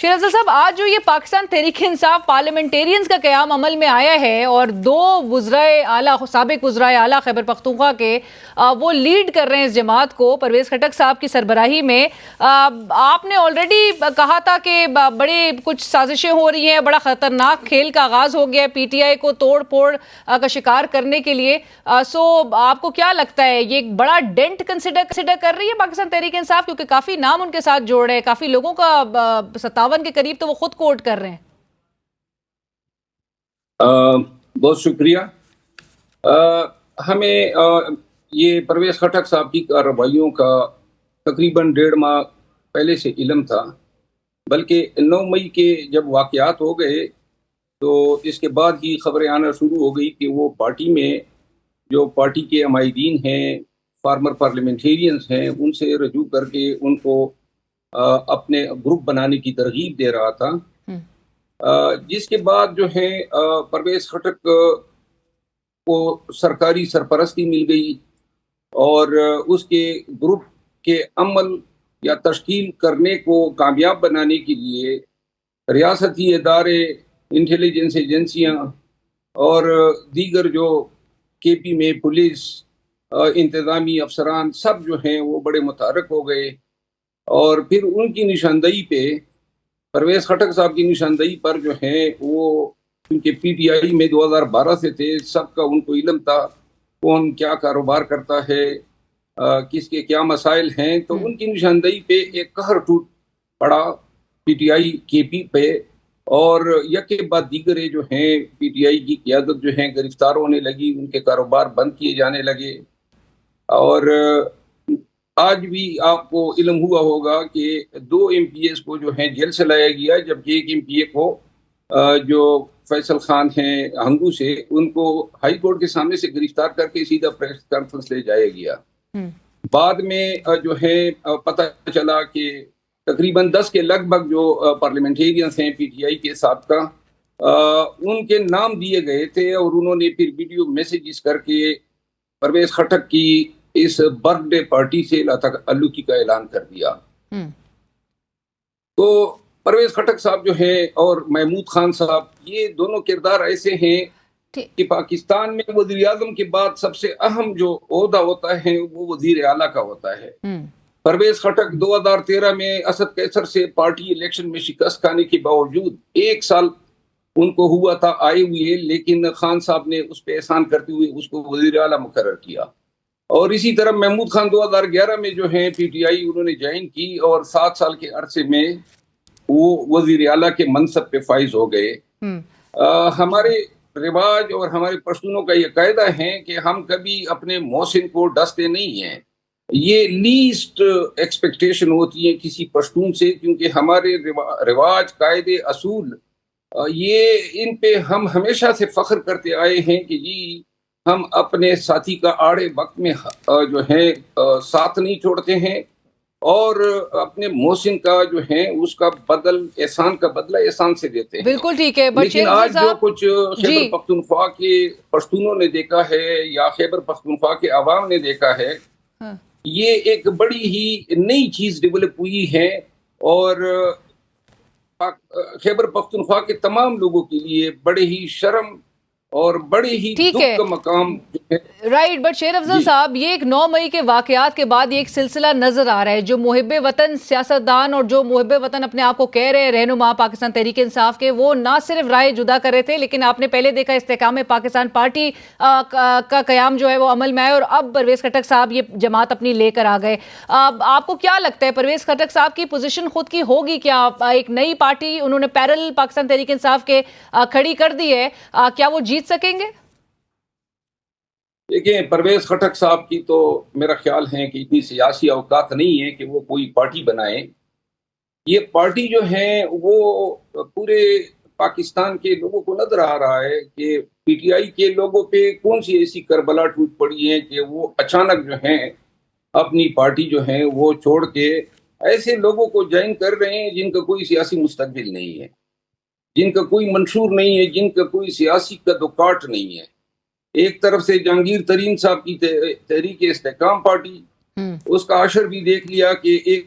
شیر افضل صاحب، آج جو یہ پاکستان تحریک انصاف پارلیمنٹیرینز کا قیام عمل میں آیا ہے اور دو وزرائے اعلیٰ، سابق وزرائے اعلیٰ خیبر پختونخوا کے وہ لیڈ کر رہے ہیں اس جماعت کو پرویز خٹک صاحب کی سربراہی میں، آپ نے آلریڈی کہا تھا کہ بڑے کچھ سازشیں ہو رہی ہیں، بڑا خطرناک کھیل کا آغاز ہو گیا ہے پی ٹی آئی کو توڑ پھوڑ کا شکار کرنے کے لیے، سو آپ کو کیا لگتا ہے یہ ایک بڑا ڈینٹ کنسیڈر کر رہی ہے پاکستان تحریک انصاف؟ کیونکہ کافی نام ان کے ساتھ جوڑ رہے ہیں، کافی لوگوں کا 57 کے قریب تو وہ خود کوٹ کر رہے ہیں۔ بہت شکریہ۔ ہمیں یہ پرویز خٹک صاحب کی کارروائیوں کا تقریباً 1.5 ماہ پہلے سے علم تھا، بلکہ 9 مئی کے جب واقعات ہو گئے تو اس کے بعد ہی خبریں آنا شروع ہو گئی کہ وہ پارٹی میں جو پارٹی کے عمائدین ہیں، فارمر پارلیمنٹیرینز ہیں، ان سے رجوع کر کے ان کو اپنے گروپ بنانے کی ترغیب دے رہا تھا، جس کے بعد جو ہے پرویز خٹک کو سرکاری سرپرستی مل گئی اور اس کے گروپ کے عمل یا تشکیل کرنے کو کامیاب بنانے کے لیے ریاستی ادارے، انٹیلیجنس ایجنسیاں اور دیگر جو کے پی میں پولیس، انتظامی افسران سب جو ہیں وہ بڑے متحرک ہو گئے، اور پھر ان کی نشاندہی پہ، پرویز خٹک صاحب کی نشاندہی پر جو ہیں وہ، کیونکہ پی ٹی آئی میں 2012 سے تھے، سب کا ان کو علم تھا کون کیا کاروبار کرتا ہے، کس کے کیا مسائل ہیں، تو ان کی نشاندہی پہ ایک قہر ٹوٹ پڑا پی ٹی آئی کے پی پہ، اور یکے بعد دیگرے جو ہیں پی ٹی آئی کی قیادت جو ہیں گرفتار ہونے لگی، ان کے کاروبار بند کیے جانے لگے، اور آج بھی آپ کو علم ہوا ہوگا کہ 2 ایم پی ایس کو جو ہیں جیل سے لایا گیا، جبکہ ایک ایم پی اے کو جو فیصل خان ہیں ہنگو سے، ان کو ہائی کورٹ کے سامنے سے گرفتار کر کے سیدھا پریس کانفرنس لے جایا گیا۔ بعد میں جو ہے پتہ چلا کہ تقریباً 10 کے لگ بھگ جو پارلیمنٹیرینز ہیں پی ٹی آئی کے سابقہ، ان کے نام دیے گئے تھے، اور انہوں نے پھر ویڈیو میسیجز کر کے پرویز خٹک کی اس برتھ ڈے پارٹی سے تعلقی کا اعلان کر دیا۔ تو پرویز خٹک صاحب جو ہیں اور محمود خان صاحب، یہ دونوں کردار ایسے ہیں کہ پاکستان میں وزیر اعظم کے بعد سب سے اہم جو عہدہ ہوتا ہے وہ وزیر اعلیٰ کا ہوتا ہے۔ پرویز خٹک 2013 میں اسد قیصر سے پارٹی الیکشن میں شکست کھانے کے باوجود 1 سال ان کو ہوا تھا آئے ہوئے، لیکن خان صاحب نے اس پہ احسان کرتے ہوئے اس کو وزیر اعلیٰ مقرر کیا، اور اسی طرح محمود خان 2011 میں جو ہیں پی ٹی آئی انہوں نے جوائن کی، اور 7 سال کے عرصے میں وہ وزیر اعلیٰ کے منصب پہ فائز ہو گئے۔ ہمارے رواج اور ہمارے پشتونوں کا یہ قاعدہ ہے کہ ہم کبھی اپنے محسن کو ڈستے نہیں ہیں، یہ لیسٹ ایکسپیکٹیشن ہوتی ہے کسی پشتون سے، کیونکہ ہمارے رواج، قاعدے، اصول، یہ ان پہ ہم ہمیشہ سے فخر کرتے آئے ہیں کہ جی ہم اپنے ساتھی کا آڑے وقت میں جو ہے ساتھ نہیں چھوڑتے ہیں، اور اپنے محسن کا جو ہے اس کا احسان کا بدلہ احسان سے دیتے ہیں۔ بالکل ٹھیک ہے، لیکن آج جو کچھ خیبر پختونخوا کے پشتونوں نے دیکھا ہے یا خیبر پختونخوا کے عوام نے دیکھا ہے، یہ ایک بڑی ہی نئی چیز ڈیولپ ہوئی ہے، اور خیبر پختونخوا کے تمام لوگوں کے لیے بڑے ہی شرم اور بڑے ہی دکھ کا مقام ہے۔ رائٹ، بٹ شیر افضل صاحب، یہ ایک 9 مئی کے واقعات کے بعد یہ ایک سلسلہ نظر آ رہا ہے، جو محب وطن سیاستدان اور جو محب وطن اپنے آپ کو کہہ رہے ہیں رہنما پاکستان تحریک انصاف کے، وہ نہ صرف رائے جدا کر رہے تھے، لیکن آپ نے پہلے دیکھا استحکام پاکستان پارٹی کا قیام جو ہے وہ عمل میں آئے، اور اب پرویز خٹک صاحب یہ جماعت اپنی لے کر آ گئے۔ آپ کو کیا لگتا ہے پرویز خٹک صاحب کی پوزیشن خود کی ہوگی کیا؟ ایک نئی پارٹی انہوں نے پیرل پاکستان تحریک انصاف کے کھڑی کر دی ہے، کیا وہ جیت سکیں گے؟ دیکھیں، پرویز خٹک صاحب کی تو میرا خیال ہے کہ اتنی سیاسی اوقات نہیں ہے کہ وہ کوئی پارٹی بنائیں۔ یہ پارٹی جو ہے وہ پورے پاکستان کے لوگوں کو نظر آ رہا ہے کہ پی ٹی آئی کے لوگوں پہ کون سی ایسی کربلا ٹوٹ پڑی ہے کہ وہ اچانک جو ہیں اپنی پارٹی جو ہے وہ چھوڑ کے ایسے لوگوں کو جوائن کر رہے ہیں جن کا کوئی سیاسی مستقبل نہیں ہے، جن کا کوئی منشور نہیں ہے، جن کا کوئی سیاسی قد و کاٹ نہیں ہے۔ ایک طرف سے جہانگیر ترین صاحب کی تحریک استحکام پارٹی، اس کا عشر بھی دیکھ لیا کہ ایک